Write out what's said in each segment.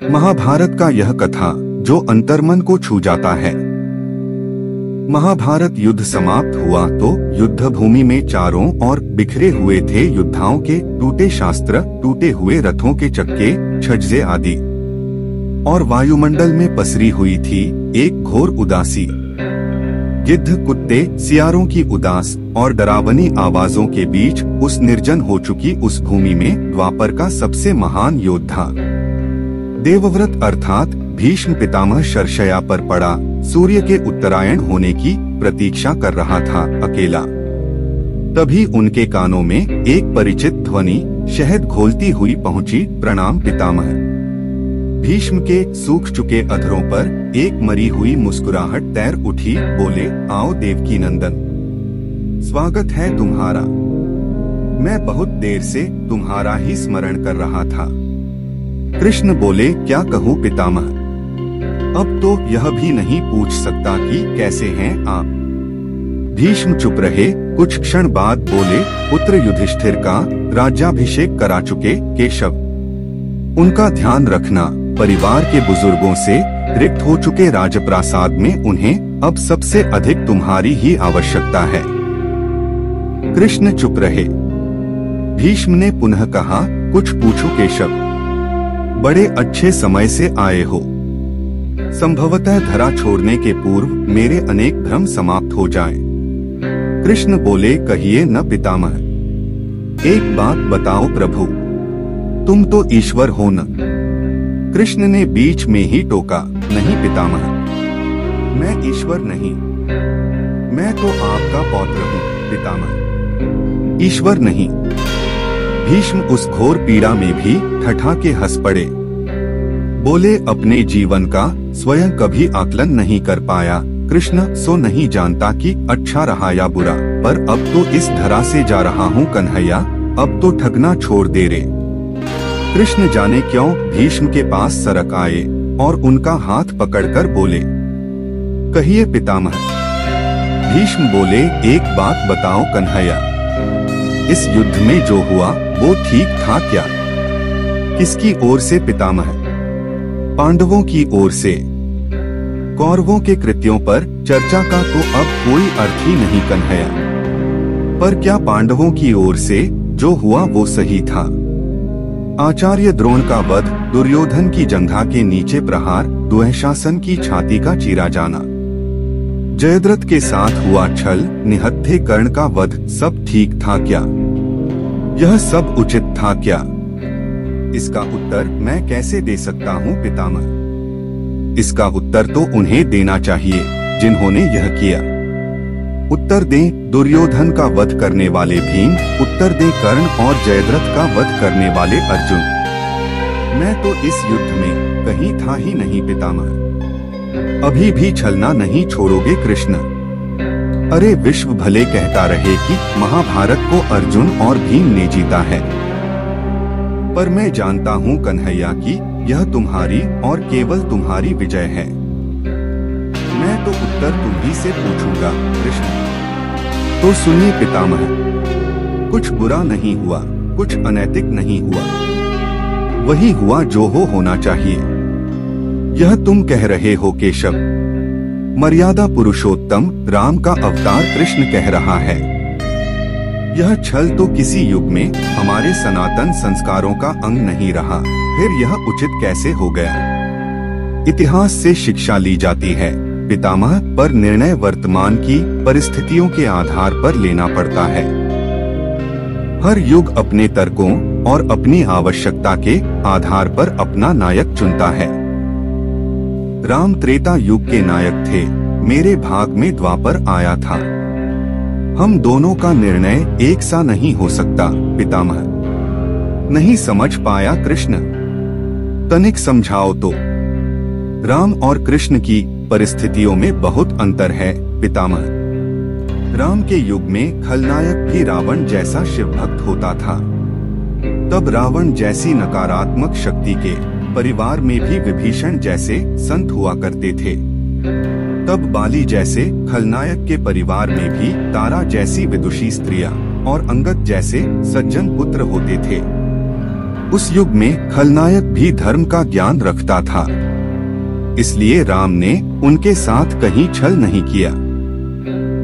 महाभारत का यह कथा जो अंतर्मन को छू जाता है। महाभारत युद्ध समाप्त हुआ तो युद्ध भूमि में चारों ओर बिखरे हुए थे योद्धाओं के टूटे शास्त्र, टूटे हुए रथों के चक्के, छज्जे आदि, और वायुमंडल में पसरी हुई थी एक घोर उदासी। गिद्ध, कुत्ते, सियारों की उदास और डरावनी आवाजों के बीच उस निर्जन हो चुकी उस भूमि में द्वापर का सबसे महान योद्धा देवव्रत अर्थात भीष्म पितामह शरशया पर पड़ा सूर्य के उत्तरायण होने की प्रतीक्षा कर रहा था अकेला। तभी उनके कानों में एक परिचित ध्वनि शहद घोलती हुई पहुंची। प्रणाम पितामह। भीष्म के सूख चुके अधरों पर एक मरी हुई मुस्कुराहट तैर उठी। बोले, आओ देवकी नंदन, स्वागत है तुम्हारा। मैं बहुत देर से तुम्हारा ही स्मरण कर रहा था। कृष्ण बोले, क्या कहूँ पितामह, अब तो यह भी नहीं पूछ सकता कि कैसे हैं आप। भीष्म चुप रहे। कुछ क्षण बाद बोले, पुत्र युधिष्ठिर का राज्याभिषेक करा चुके केशव, उनका ध्यान रखना। परिवार के बुजुर्गों से रिक्त हो चुके राजप्रासाद में उन्हें अब सबसे अधिक तुम्हारी ही आवश्यकता है। कृष्ण चुप रहे। भीष्म ने पुनः कहा, कुछ पूछो केशव, बड़े अच्छे समय से आए हो। संभवतः धरा छोड़ने के पूर्व मेरे अनेक भ्रम समाप्त हो जाएं। कृष्ण बोले, कहिए न पितामह। एक बात बताओ प्रभु, तुम तो ईश्वर हो न। कृष्ण ने बीच में ही टोका, नहीं पितामह, मैं ईश्वर नहीं, मैं तो आपका पौत्र हूँ पितामह, ईश्वर नहीं। भीष्म उस घोर पीड़ा में भी ठठा के हंस पड़े। बोले, अपने जीवन का स्वयं कभी आकलन नहीं कर पाया कृष्ण, सो नहीं जानता कि अच्छा रहा या बुरा, पर अब तो इस धरा से जा रहा हूँ कन्हैया, अब तो ठगना छोड़ दे रे। कृष्ण जाने क्यों भीष्म के पास सरक आए और उनका हाथ पकड़कर बोले, कहिए पितामह। भीष्म बोले, एक बात बताओ कन्हैया, इस युद्ध में जो हुआ वो ठीक था क्या? किसकी ओर से पितामह? पांडवों की ओर से। कौरवों के कृत्यों पर चर्चा का तो अब कोई अर्थ ही नहीं कन्हैया, पर क्या पांडवों की ओर से जो हुआ वो सही था? आचार्य द्रोण का वध, दुर्योधन की जंघा के नीचे प्रहार, दुःशासन की छाती का चीरा जाना, जयद्रथ के साथ हुआ छल, निहत्थे कर्ण का वध, सब ठीक था क्या? यह सब उचित था क्या? इसका उत्तर मैं कैसे दे सकता हूँ पितामह? इसका उत्तर तो उन्हें देना चाहिए जिन्होंने यह किया। उत्तर दें दुर्योधन का वध करने वाले भीम, उत्तर दें कर्ण और जयद्रथ का वध करने वाले अर्जुन। मैं तो इस युद्ध में कहीं था ही नहीं पितामह। अभी भी छलना नहीं छोड़ोगे कृष्ण? अरे विश्व भले कहता रहे कि महाभारत को अर्जुन और भीम ने जीता है, पर मैं जानता हूँ कन्हैया कि यह तुम्हारी और केवल तुम्हारी विजय है। मैं तो उत्तर तुम्ही से पूछूंगा कृष्ण। तो सुनिए पितामह, कुछ बुरा नहीं हुआ, कुछ अनैतिक नहीं हुआ, वही हुआ जो होना चाहिए। यह तुम कह रहे हो केशव, मर्यादा पुरुषोत्तम राम का अवतार कृष्ण कह रहा है। यह छल तो किसी युग में हमारे सनातन संस्कारों का अंग नहीं रहा, फिर यह उचित कैसे हो गया? इतिहास से शिक्षा ली जाती है पितामह, पर निर्णय वर्तमान की परिस्थितियों के आधार पर लेना पड़ता है। हर युग अपने तर्कों और अपनी आवश्यकता के आधार पर अपना नायक चुनता है। राम त्रेता युग के नायक थे, मेरे भाग में द्वापर आया था। हम दोनों का निर्णय एक सा नहीं हो सकता पितामह। नहीं समझ पाया कृष्ण? तनिक समझाओ तो। राम और कृष्ण की परिस्थितियों में बहुत अंतर है पितामह। राम के युग में खलनायक भी रावण जैसा शिव भक्त होता था। तब रावण जैसी नकारात्मक शक्ति के परिवार में भी विभीषण जैसे संत हुआ करते थे। तब बाली जैसे खलनायक के परिवार में भी तारा जैसी विदुषी स्त्रियां और अंगद जैसे सज्जन पुत्र होते थे। उस युग में खलनायक भी धर्म का ज्ञान रखता था, इसलिए राम ने उनके साथ कहीं छल नहीं किया।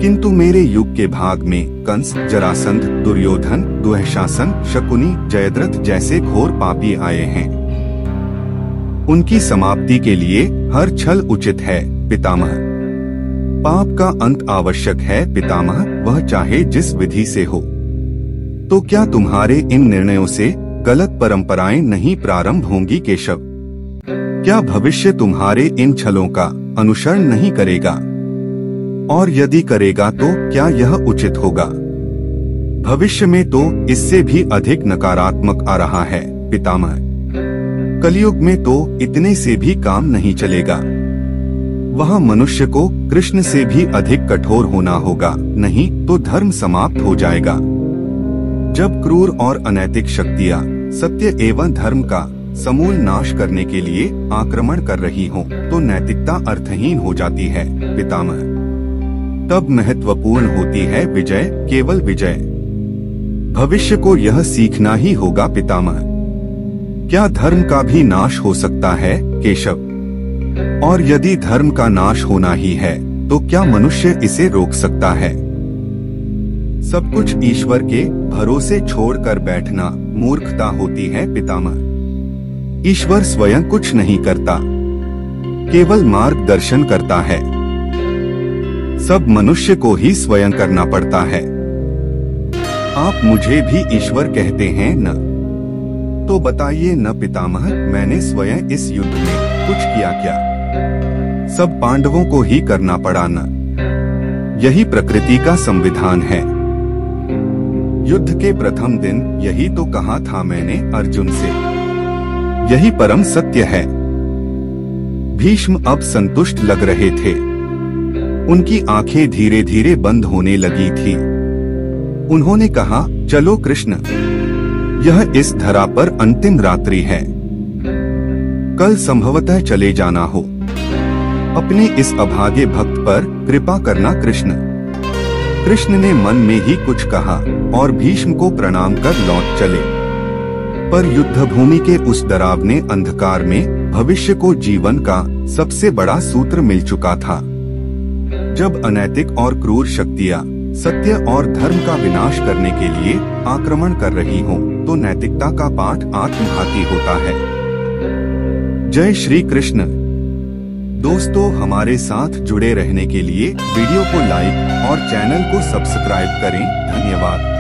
किंतु मेरे युग के भाग में कंस, जरासंध, दुर्योधन, दुःशासन, शकुनी, जयद्रथ जैसे घोर पापी आए हैं। उनकी समाप्ति के लिए हर छल उचित है पितामह। पाप का अंत आवश्यक है पितामह, वह चाहे जिस विधि से हो। तो क्या तुम्हारे इन निर्णयों से गलत परंपराएं नहीं प्रारंभ होंगी केशव? क्या भविष्य तुम्हारे इन छलों का अनुसरण नहीं करेगा? और यदि करेगा तो क्या यह उचित होगा? भविष्य में तो इससे भी अधिक नकारात्मक आ रहा है पितामह। कलयुग में तो इतने से भी काम नहीं चलेगा। वहाँ मनुष्य को कृष्ण से भी अधिक कठोर होना होगा, नहीं तो धर्म समाप्त हो जाएगा। जब क्रूर और अनैतिक शक्तियाँ सत्य एवं धर्म का समूल नाश करने के लिए आक्रमण कर रही हों, तो नैतिकता अर्थहीन हो जाती है पितामह। तब महत्वपूर्ण होती है विजय, केवल विजय। भविष्य को यह सीखना ही होगा पितामह। क्या धर्म का भी नाश हो सकता है केशव? और यदि धर्म का नाश होना ही है तो क्या मनुष्य इसे रोक सकता है? सब कुछ ईश्वर के भरोसे छोड़कर बैठना मूर्खता होती है पितामह। ईश्वर स्वयं कुछ नहीं करता, केवल मार्गदर्शन करता है। सब मनुष्य को ही स्वयं करना पड़ता है। आप मुझे भी ईश्वर कहते हैं न? तो बताइए न पितामह, मैंने स्वयं इस युद्ध में कुछ किया क्या? सब पांडवों को ही करना पड़ा न? यही प्रकृति का संविधान है। युद्ध के प्रथम दिन यही तो कहा था मैंने अर्जुन से, यही परम सत्य है। भीष्म अब संतुष्ट लग रहे थे। उनकी आंखें धीरे धीरे बंद होने लगी थी। उन्होंने कहा, चलो कृष्ण, यह इस धरा पर अंतिम रात्रि है। कल संभवतः चले जाना हो। अपने इस अभागे भक्त पर कृपा करना कृष्ण। कृष्ण ने मन में ही कुछ कहा और भीष्म को प्रणाम कर लौट चले। पर युद्ध भूमि के उस डरावने अंधकार में भविष्य को जीवन का सबसे बड़ा सूत्र मिल चुका था। जब अनैतिक और क्रूर शक्तियाँ सत्य और धर्म का विनाश करने के लिए आक्रमण कर रही हों, तो नैतिकता का पाठ आत्मघाती होता है। जय श्री कृष्ण। दोस्तों, हमारे साथ जुड़े रहने के लिए वीडियो को लाइक और चैनल को सब्सक्राइब करें। धन्यवाद।